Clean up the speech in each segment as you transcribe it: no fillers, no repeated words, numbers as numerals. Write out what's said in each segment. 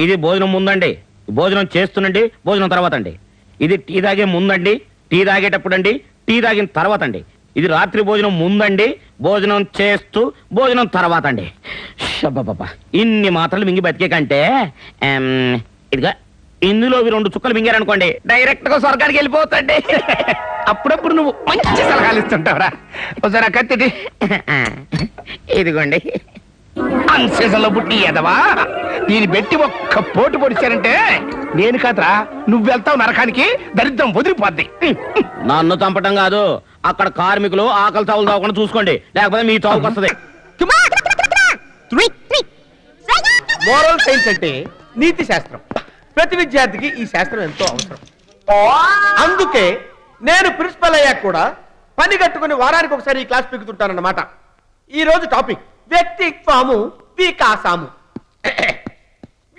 ఇది భోజనం ముందండి, భోజనం చేస్తున్నండి, భోజనం తర్వాత అండి. ఇది టీ తాగే ముందండి, టీ తాగేటప్పుడు అండి, టీ తాగిన తర్వాత అండి. ఇది రాత్రి భోజనం ముందండి, భోజనం చేస్తూ భోజనం తర్వాత అండి. షబ్బబ్బబ్బా, ఇన్ని మాత్రలు మింగి బతికే కంటే ఇదిగా ఇందులో 2 చుక్కలు మింగారనుకోండి, డైరెక్ట్ గా స్వర్గానికి వెళ్ళిపోతండి. అప్పుడప్పుడు నువ్వు మంచి సలహాలు ఇస్తుంటావురా. ఒకసారి కత్తిటి ఇదిగోండి. అన్సీజన్లో పుట్టి ఎదవా, దీన్ని పెట్టి ఒక్క పోటు పొడిచారంటే నేను కాదురా, నువ్వు వెళ్తావు నరకానికి, దరిద్రం వదిలిపోద్ది. నన్ను చంపటం కాదు, అక్కడ కార్మికులు ఆకలి చావులు తాగకుండా చూసుకోండి, లేకపోతే మీ చావుకు వస్తుంది. మోరల్ సైన్స్ అంటే నీతి శాస్త్రం. ప్రతి విద్యార్థికి ఈ శాస్త్రం ఎంతో అవసరం. అందుకే నేను ప్రిన్సిపల్ అయ్యాక కూడా పని కట్టుకుని వారానికి ఒకసారి ఈ క్లాస్ పీకుతుంటానన్నమాట. ఈ రోజు టాపిక్ వ్యక్తిత్వము వికాసము.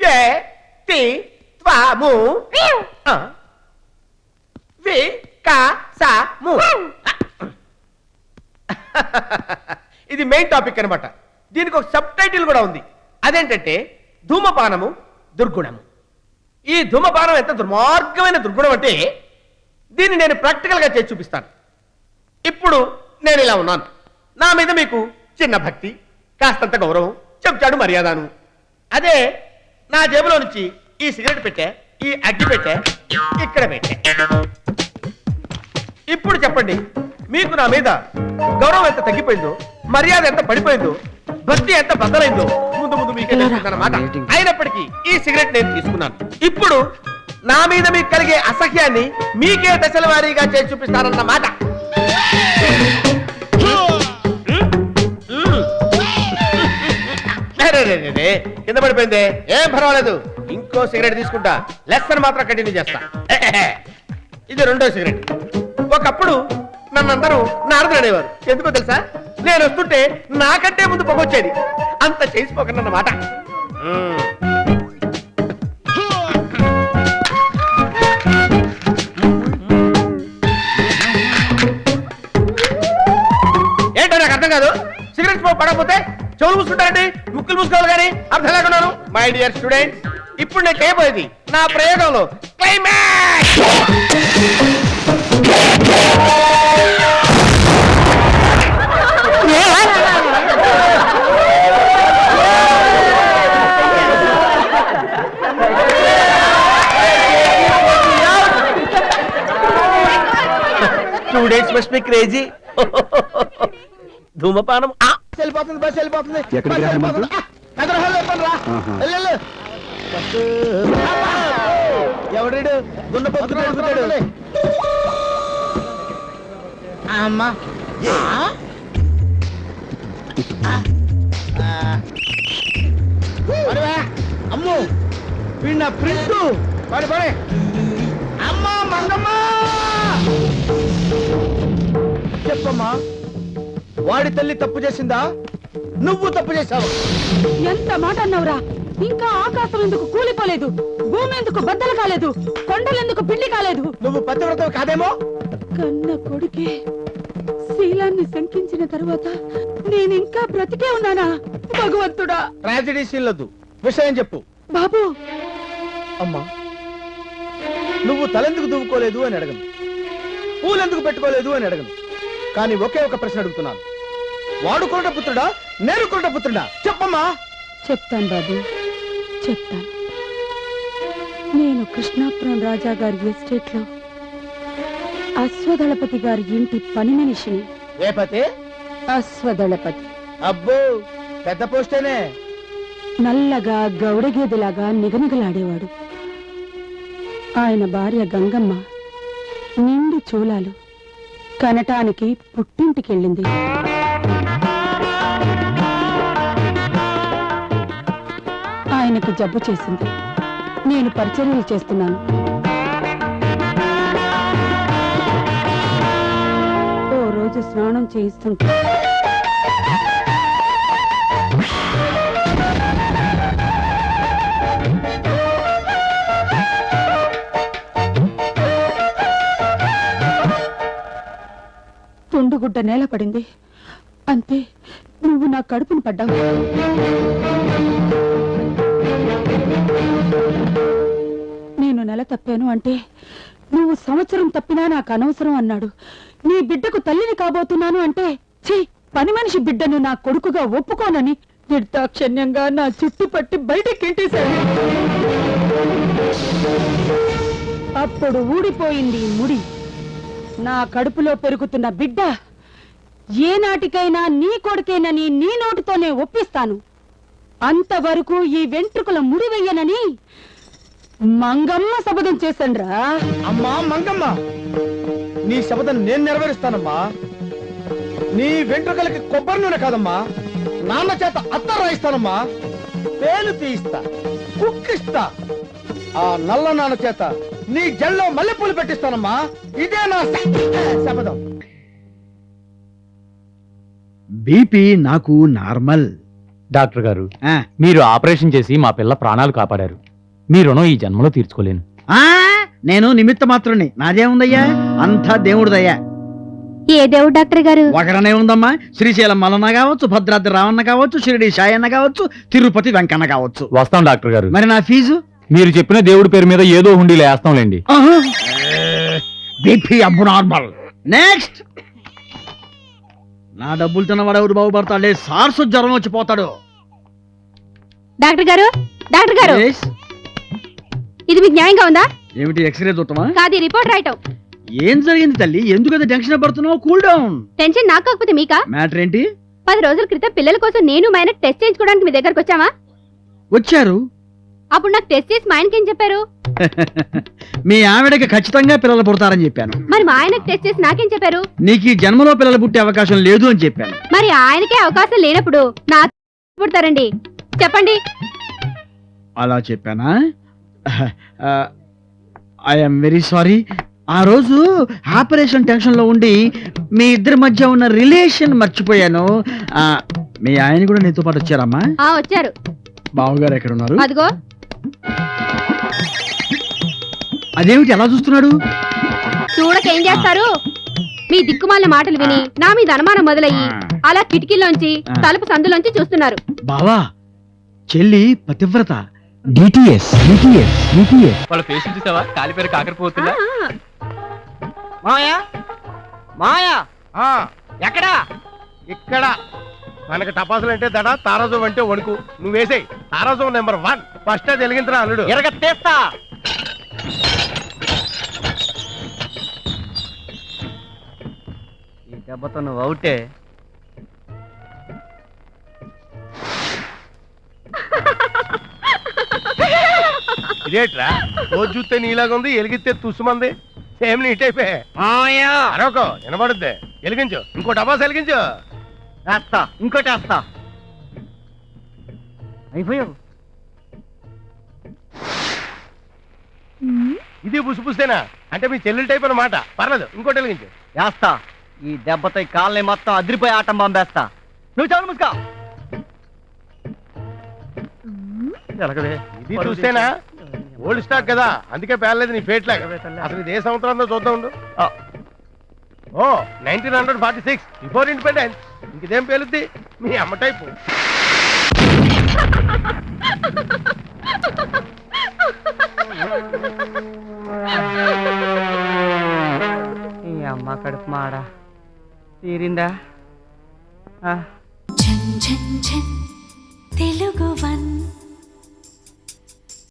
వ్యక్తిత్వము వికాసము. ఇది మెయిన్ టాపిక్ అన్నమాట. దీనికి ఒక సబ్ టైటిల్ కూడా ఉంది. అదేంటంటే ధూమపానము దుర్గుణము. ఈ ధూమపానం ఎంత దుర్మార్గమైన దుర్గుణం అంటే దీన్ని నేను ప్రాక్టికల్ గా చేసి చూపిస్తాను. ఇప్పుడు నేను ఇలా ఉన్నాను, నా మీద మీకు చిన్న భక్తి, కాస్తంత గౌరవం, చెంచాడు మర్యాదను. అదే నా జేబులో నుంచి ఈ సిగరెట్ పెట్టా, ఈ అగ్గి పెట్టా, ఇక్కడ పెట్టా. ఇప్పుడు చెప్పండి, మీకు నా మీద గౌరవం ఎంత తగ్గిపోయిందో, మర్యాద ఎంత పడిపోయిందో, భక్తి ఎంత బద్దలైందో ముందు ముందు మీకే తెలుస్తుందన్నమాట. అయినప్పటికీ ఈ సిగరెట్ నేను తీసుకున్నాను. ఇప్పుడు నా మీద మీకు కలిగే అసహ్యాన్ని మీకే దశల వారీగా చేసి చూపిస్తానన్నమాట. కింద పడిపోయింది, ఏం పర్వాలేదు, ఇంకో సిగరెట్ తీసుకుంటా, లెసన్ మాత్రం కంటిన్యూ చేస్తా. ఇది 2వ సిగరెట్. ఒకప్పుడు నన్నందరూ నారదుడు అనేవారు. ఎందుకో తెలుసా, నేను వస్తుంటే నాకంటే ముందు పొగొచ్చేది. అంత చేసిపోకన్నమాట. ఏంటో నాకు అర్థం కాదు, సిగరెట్ స్మోక్ పడకపోతే చెవులు మూసుకుంటారండి, ముక్కులు మూసుకోవాలి కానీ అర్థం లేకున్నాను. మై డియర్ స్టూడెంట్స్, ఇప్పుడు నేను చేయబోయేది నా ప్రయోగంలో climax. Students must be crazy. ధూమపానం వెళ్ళిపోతుంది, బస్ వెళ్ళిపోతుంది. ఎవడు గున్నపోతున్నాడు అమ్మా. అమ్మో వీణ ప్రింట్ పడి పడే. అమ్మా మంగమ్మ, చెప్పమ్మా, వాడి తల్లి తప్పు చేసిందా, నువ్వు తప్పు చేశావు? ఎంత మాట అన్నావురా? ఇంకా ఆకాశం ఎందుకు కూలిపోలేదు, భూమి ఎందుకు బద్దలు కాలేదు, కొండలెందుకు పిండి కాలేదు? నువ్వు పతివ్రతవు కాదేమో. కన్న కొడుకే శీలాన్ని శంకించిన తరువాత నేనింకా బ్రతికే ఉన్నానా? భగవంతుడా, ట్రాజడీ సీన్లొద్దు, విషయం చెప్పు. బాబు, అమ్మా, నువ్వు తలెందుకు దువ్వుకోలేదు అని అడగను, పూలెందుకు పెట్టుకోలేదు అని అడగను, కానీ ఒకే ఒక ప్రశ్న అడుగుతున్నాను. వాడు కొరట పుత్రుడా, నేను కొరట పుత్రుడా? చెప్పమ్మా. చెప్తాను బాబు, చెప్తాను. నేను కృష్ణాపురం రాజా గారి ఎస్టేట్ లో అశ్వదళపతి గారి ఇంటి పని మనిషిని. ఏ పతి? అశ్వదళపతి. అబ్బో, పెద్ద పోస్టేనే. నల్లగా గౌడగేదిలాగా నిగనిగలాడేవాడు. ఆయన భార్య గంగమ్మ నిండి చూలాలు, కనటానికి పుట్టింటికెళ్ళింది. ఆయనకి జబ్బు చేసింది. నేను పరిచర్యలు చేస్తున్నాను. ఓ రోజు స్నానం చేయిస్తుంటే తుండుగుడ్డ నేల పడింది. అంతే, నువ్వు నా కడుపును పడ్డావు. నెల తప్పాను అంటే నువ్వు సంవత్సరం తప్పినా నాకు అనవసరం అన్నాడు. నీ బిడ్డకు తల్లిని కాబోతున్నాను అంటే ఛీ, పని మనిషి బిడ్డను నా కొడుకుగా ఒప్పుకోనని నిర్దాక్షణ్యంగా నా చుట్టు పట్టి బయటికి ఇంటేశాడు. అప్పుడు ఊడిపోయింది ఈ ముడి. నా కడుపులో పెరుగుతున్న బిడ్డ ఏనాటికైనా నీ కొడుకేనని నీ నోటితోనే ఒప్పిస్తాను. అంతవరకు ఈ వెంట్రుకల ముడి వెయ్యనని మంగమ్మ శపథం చేశాన్రా. అమ్మా మంగమ్మ, నీ శపథం నేను నెరవేరుస్తానమ్మా. నీ వెంట్రుకలకి కొబ్బరి నూనె కాదమ్మా, నాన్న చేత అత్త రాయిస్తానమ్మా. పేలు తీయిస్తా, కుక్కిస్తా. ఆ నల్ల నాన్న చేత నీ జల్లో మల్లెపూలు పెట్టిస్తానమ్మా. ఇదే నా శపథం. బీపీ నాకు నార్మల్. డాక్టర్ గారు, మీరు ఆపరేషన్ చేసి మా పిల్ల ప్రాణాలు కాపాడారు. మీ రుణం ఈ జన్మలో తీర్చుకోలేను. నేను నిమిత్త మాత్రుని, నాదేముందయ్యా, అంతా దేవుడిదయ్యా. ఏ దేవుడు డాక్టర్ గారు? ఒకరనే ఉందమ్మా. శ్రీశైలం మల్లన్న కావచ్చు, భద్రాద్రి రావన్న కావచ్చు, షిరిడి సాయన్న కావచ్చు, తిరుపతి వెంకన్న కావచ్చు. వస్తాం డాక్టర్ గారు. మరి నా ఫీజు? మీరు చెప్పిన దేవుడి పేరు మీద ఏదో హుండీలో వేస్తాంలేండి. బీపీ అబ్బు నార్మల్. నెక్స్ట్. నా డబ్బులు తిన్నవాడు ఎవరు బాగుపడతాడే, సార్సు జ్వరం వచ్చిపోతాడు. డాక్టర్ గారు, డాక్టర్ గారు, Yes? ఇది మీకు న్యాయంగా ఉందా? ఏమిటి ఎక్స్రే చూడటమా? కాదు, రిపోర్ట్ రాయటం. ఏం జరిగింది తల్లి, ఎందుకంత టెన్షన్ పడుతున్నావు? Cool down. టెన్షన్ నాకు కాకపోతే మీకా? మ్యాటర్ ఏంటి? 10 రోజుల క్రితం పిల్లల కోసం నేను మా ఆయన టెస్ట్ చేయించుకోవడానికి మీ దగ్గరకు వచ్చామా? వచ్చారు. అప్పుడు నాకు టెస్ట్ చేసి మా ఆయనకి ఏం చెప్పారు? మీ ఆవిడకి ఖచ్చితంగా పిల్లలు పుడతారని చెప్పాను. మరి మా ఆయనకు టెస్ట్ చేసి నాకేం చెప్పారు? నీకు ఈ జన్మలో పిల్లలు పుట్టే అవకాశం లేదు అని చెప్పాను. మరి ఆయనకే అవకాశం లేనప్పుడు నా పుడతారండి, చెప్పండి. అలా చెప్పానా? I'm very sorry. ఆ రోజు ఆపరేషన్ టెన్షన్ లో ఉండి మీ ఇద్దరి మధ్య ఉన్న రిలేషన్ మర్చిపోయాను. మీ ఆయన కూడా నీతో పాటు వచ్చారమ్మా? వచ్చారు. బావగారు ఎక్కడ ఉన్నారు? అదిగో. అదేమిటి అలా చూస్తున్నాడు? చూడకేం చేస్తారు? మీ దిక్కుమాలిన మాటలు విని నా మీద అనుమానం మొదలయ్యి అలా కిటికీలోంచి తలుపు సందులోంచి చూస్తున్నారు. బావా, చెల్లి పతివ్రత. డిటిఎస్ డిటిఎస్ డిటిఎస్ వాళ్ళ ఫేస్ చూసావా? కాలిపేరు కాకరిపోతుందా? మాయా, మాయా, ఎక్కడా? ఇక్కడ. మనకి టపాసులు అంటే దడ, తారాజు అంటే వణుకు. నువ్వు వేసేయి. తారాజు నెంబర్ 1 ఫస్ట్ అది వెలిగించరా అల్లుడు. ఎరగ తీస్తా. ఈ దెబ్బతో నువ్వు అవుటే. ఇదేట్రా, రోజు చూస్తే నీలాగా ఉంది, ఎలిగితే తుస్సుమంది. సేమ్ నీట్ అయిపోయా. అరొక వినబడుద్ది. వెలిగించు, ఇంకో టపాసు వెలిగించు. వేస్తా, ఇంకోటి వేస్తా. అయిపోయావు. ఇది పుసిపుస్తేనా? అంటే మీ చెల్లెలు టైప్ అన్నమాట. పర్లేదు, ఇంకోటి వెలిగించు. వేస్తా. ఈ దెబ్బతో ఈ కాళ్ళని మొత్తం అదిరిపోయి ఆటం బాంబేస్తా. నువ్వు చాలు ముసుకా. ఇది చూస్తేనా? ఓల్డ్ స్టాక్ కదా, అందుకే పేర్లేదు నీ ఫేట్ లాగా. అసలు ఇది ఏ సంవత్సరంలో చూద్దాం ఉండు. ఓ 1946 బిఫోర్ ఇండిపెండెన్స్. ఇంకేం పేలుద్ది? మీ అమ్మ టైపు. ఈ అమ్మ కడుపు మాడ తీరిందా? తెలుగు 1